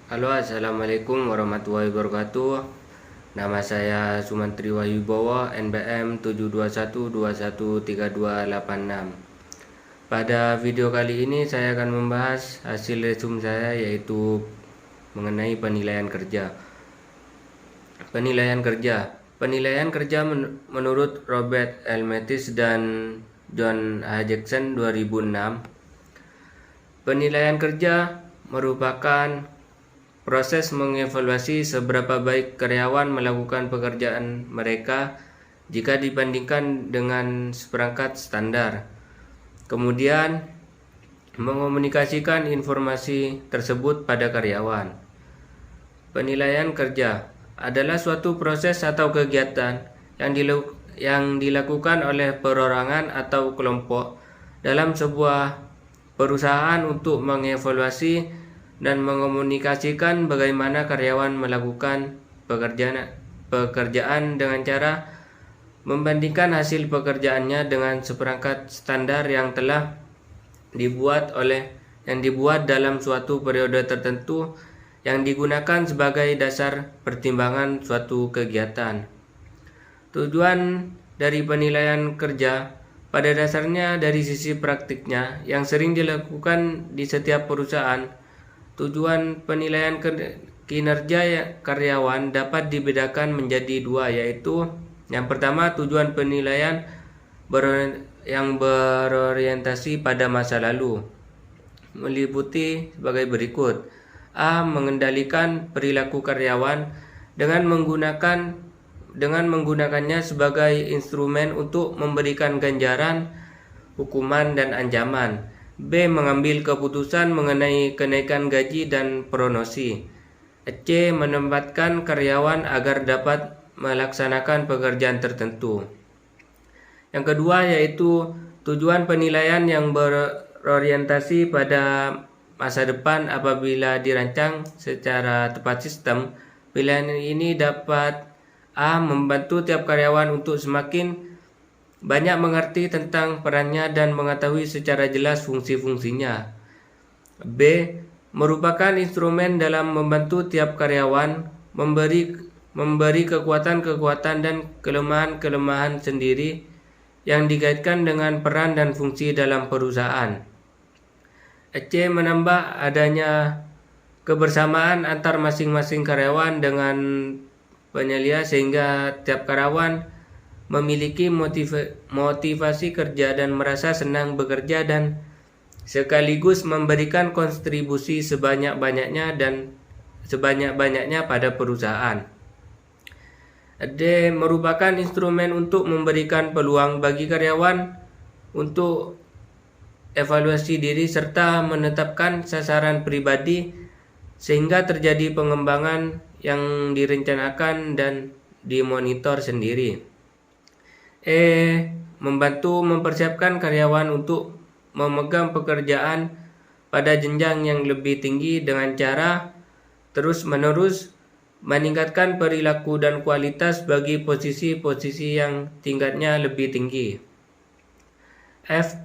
Halo, assalamualaikum warahmatullahi wabarakatuh. Nama saya Sumantri Wahyubowo, NPM 721213286. Pada video kali ini saya akan membahas hasil resum saya, yaitu mengenai penilaian kerja. Penilaian kerja menurut Robert L. Mathis dan John H. Jackson 2006. Penilaian kerja merupakan proses mengevaluasi seberapa baik karyawan melakukan pekerjaan mereka jika dibandingkan dengan seperangkat standar. Kemudian, mengomunikasikan informasi tersebut pada karyawan. Penilaian kerja adalah suatu proses atau kegiatan yang dilakukan oleh perorangan atau kelompok dalam sebuah perusahaan untuk mengevaluasi dan mengomunikasikan bagaimana karyawan melakukan pekerjaan dengan cara membandingkan hasil pekerjaannya dengan seperangkat standar yang telah dibuat dalam suatu periode tertentu yang digunakan sebagai dasar pertimbangan suatu kegiatan. Tujuan dari penilaian kerja pada dasarnya dari sisi praktiknya yang sering dilakukan di setiap perusahaan. Tujuan penilaian kinerja karyawan dapat dibedakan menjadi dua, yaitu yang pertama, tujuan penilaian yang berorientasi pada masa lalu, meliputi sebagai berikut. A. Mengendalikan perilaku karyawan dengan menggunakannya sebagai instrumen untuk memberikan ganjaran, hukuman, dan ancaman. B. Mengambil keputusan mengenai kenaikan gaji dan promosi. C. Menempatkan karyawan agar dapat melaksanakan pekerjaan tertentu. Yang kedua yaitu tujuan penilaian yang berorientasi pada masa depan. Apabila dirancang secara tepat sistem, pilihan ini dapat A. Membantu tiap karyawan untuk semakin banyak mengerti tentang perannya dan mengetahui secara jelas fungsi-fungsinya. B. Merupakan instrumen dalam membantu tiap karyawan memberi kekuatan-kekuatan dan kelemahan-kelemahan sendiri yang dikaitkan dengan peran dan fungsi dalam perusahaan. C. Menambah adanya kebersamaan antar masing-masing karyawan dengan penyelia sehingga tiap karyawan memiliki motivasi kerja dan merasa senang bekerja dan sekaligus memberikan kontribusi sebanyak-banyaknya pada perusahaan. D. Merupakan instrumen untuk memberikan peluang bagi karyawan untuk evaluasi diri serta menetapkan sasaran pribadi sehingga terjadi pengembangan yang direncanakan dan dimonitor sendiri. E. Membantu mempersiapkan karyawan untuk memegang pekerjaan pada jenjang yang lebih tinggi dengan cara terus-menerus meningkatkan perilaku dan kualitas bagi posisi-posisi yang tingkatnya lebih tinggi. F.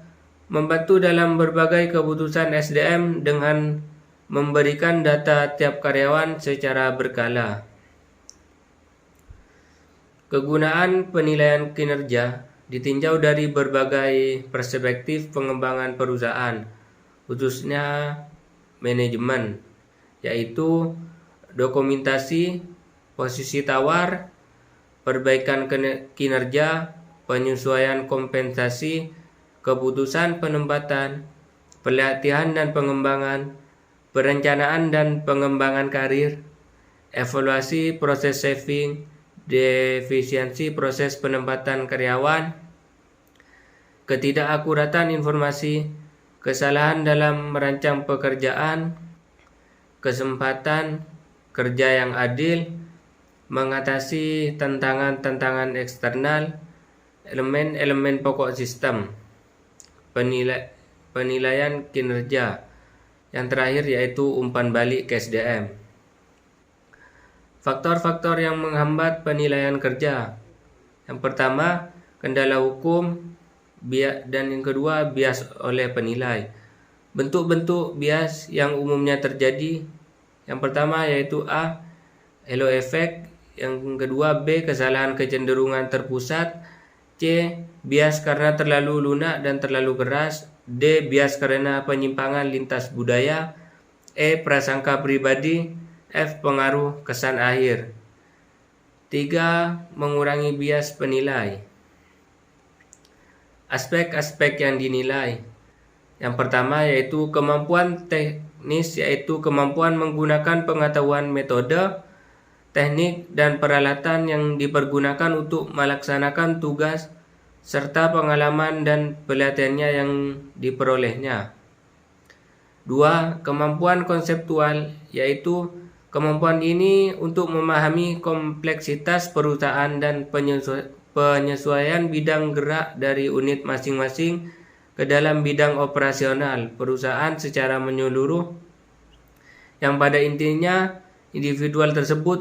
Membantu dalam berbagai keputusan SDM dengan memberikan data tiap karyawan secara berkala. Kegunaan penilaian kinerja ditinjau dari berbagai perspektif pengembangan perusahaan, khususnya manajemen, yaitu dokumentasi, posisi tawar, perbaikan kinerja, penyesuaian kompensasi, keputusan penempatan, pelatihan dan pengembangan, perencanaan dan pengembangan karir, evaluasi proses saving, defisiensi proses penempatan karyawan, ketidakakuratan informasi, kesalahan dalam merancang pekerjaan, kesempatan kerja yang adil, mengatasi tantangan-tantangan eksternal, elemen-elemen pokok sistem, penilaian kinerja. Yang terakhir yaitu umpan balik ke SDM. Faktor-faktor yang menghambat penilaian kerja. Yang pertama, kendala hukum, dan yang kedua, bias oleh penilai. Bentuk-bentuk bias yang umumnya terjadi Yang pertama yaitu A. Halo efek. Yang kedua B. Kesalahan kecenderungan terpusat. C. Bias karena terlalu lunak dan terlalu keras. D. Bias karena penyimpangan lintas budaya. E. Prasangka pribadi. F. Pengaruh kesan akhir. 3. Mengurangi bias penilai. Aspek-aspek yang dinilai. Yang pertama yaitu kemampuan teknis, yaitu kemampuan menggunakan pengetahuan metode, teknik, dan peralatan yang dipergunakan untuk melaksanakan tugas, serta pengalaman dan pelatihannya yang diperolehnya. 2. Kemampuan konseptual, yaitu kemampuan ini untuk memahami kompleksitas perusahaan dan penyesuaian bidang gerak dari unit masing-masing ke dalam bidang operasional perusahaan secara menyeluruh, yang pada intinya individual tersebut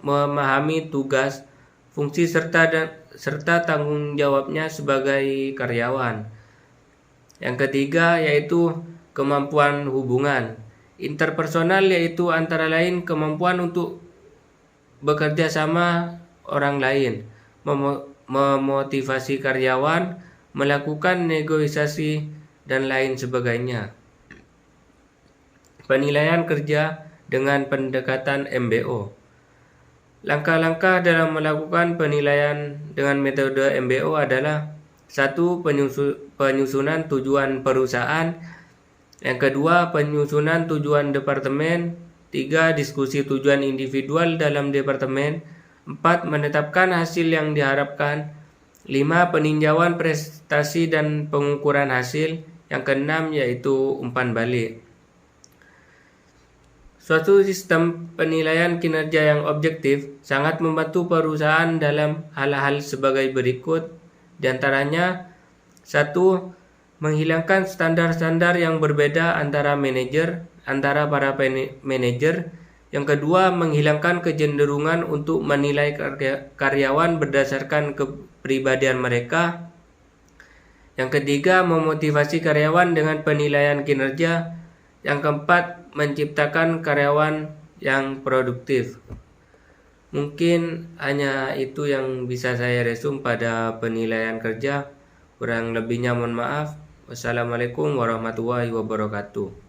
memahami tugas, fungsi serta tanggung jawabnya sebagai karyawan. Yang ketiga yaitu kemampuan hubungan interpersonal, yaitu antara lain kemampuan untuk bekerja sama orang lain, memotivasi karyawan, melakukan negosiasi, dan lain sebagainya. Penilaian kerja dengan pendekatan MBO. Langkah-langkah dalam melakukan penilaian dengan metode MBO adalah 1. Penyusunan tujuan perusahaan. Yang kedua, penyusunan tujuan departemen. 3. Diskusi tujuan individual dalam departemen. 4. Menetapkan hasil yang diharapkan. 5. Peninjauan prestasi dan pengukuran hasil. Yang keenam yaitu umpan balik. Suatu sistem penilaian kinerja yang objektif sangat membantu perusahaan dalam hal-hal sebagai berikut. Di antaranya, 1. Menghilangkan standar-standar yang berbeda antara para manajer. Yang kedua, menghilangkan kecenderungan untuk menilai karyawan berdasarkan kepribadian mereka. Yang ketiga, memotivasi karyawan dengan penilaian kinerja. Yang keempat, menciptakan karyawan yang produktif. Mungkin hanya itu yang bisa saya resum pada penilaian kerja. Kurang lebihnya mohon maaf. Wassalamualaikum warahmatullahi wabarakatuh.